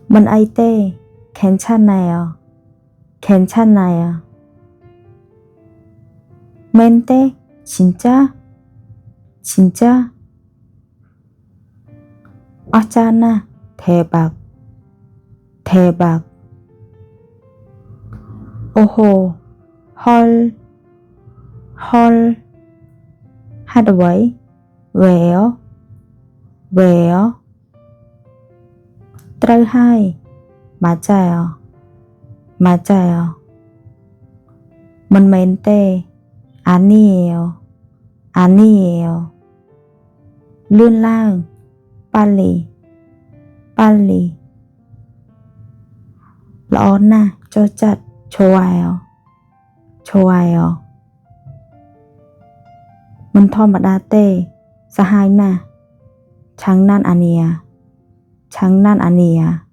mình ai tê 괜찮아요 괜찮아요 멘테 진짜 진짜 아짜나 대박 대박 오호 헐 헐 하드웨이 왜요 왜요ត្រូវហើយ 맞아요 맞아요 mình 멘테 아니에요 아니에요 륜랑 빨리 빨리ល្អណាស់ ចូលចិត្ត 좋아요 좋아요មិនធម្មតាទេ សាហាវណាស់ 장난 아니야 장난 아니야